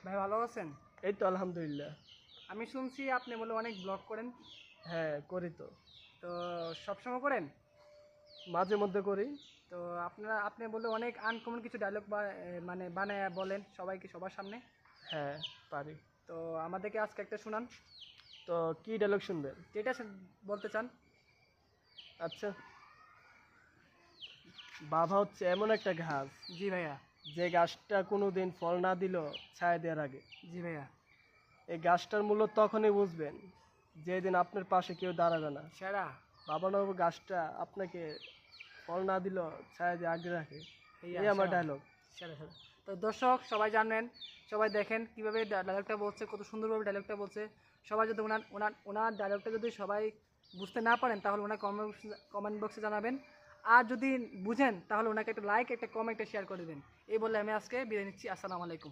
ভাই ভালো আছেন? এই তো আলহামদুলিল্লাহ। আমি শুনছি আপনি বলে অনেক ব্লগ করেন। হ্যাঁ, করি তো। তো সবসময় করেন? মাঝে মধ্যে করি। তো আপনি বলে অনেক আনকমন কিছু ডায়লগ মানে বানায় বলেন সবাইকে সবার সামনে। হ্যাঁ, পারি। তো আমাদেরকে আজকে একটা শুনান। তো কি ডায়লগ শুনবেন? যেটা বলতে চান। আচ্ছা, বাবা হচ্ছে এমন একটা ঘাস, জি ভাইয়া। যে গাছটা কোনোদিন ফল না দিল ছায়া দেওয়ার আগে। জি ভাইয়া। এই গাছটার মূল্য তখনই বুঝবেন যেদিন আপনার পাশে কেউ দাঁড়াবে না। সেরা। বাবা নব গাছটা আপনাকে ফল না দিল ছায়া দিয়ে আগে রাখে। ভাইয়া এই আমার সেরা। ডায়লগ। সেরা সেরা। তো দর্শক সবাই জানেন, সবাই দেখেন কিভাবে ডায়লগটা বলছে, কত সুন্দরভাবে ডায়লগটা বলছে। সবাই যদি ওনার ডায়লগটা যদি সবাই বুঝতে না পারেন তাহলে ওনার কমেন্ট বক্সে জানাবেন। আর যদি বুঝেন তাহলে ওনাকে একটা লাইক, একটা কমেন্ট, একটা শেয়ার করে দেবেন। এই বলে আমি আজকে বিদায় নিচ্ছি। আসসালামু আলাইকুম।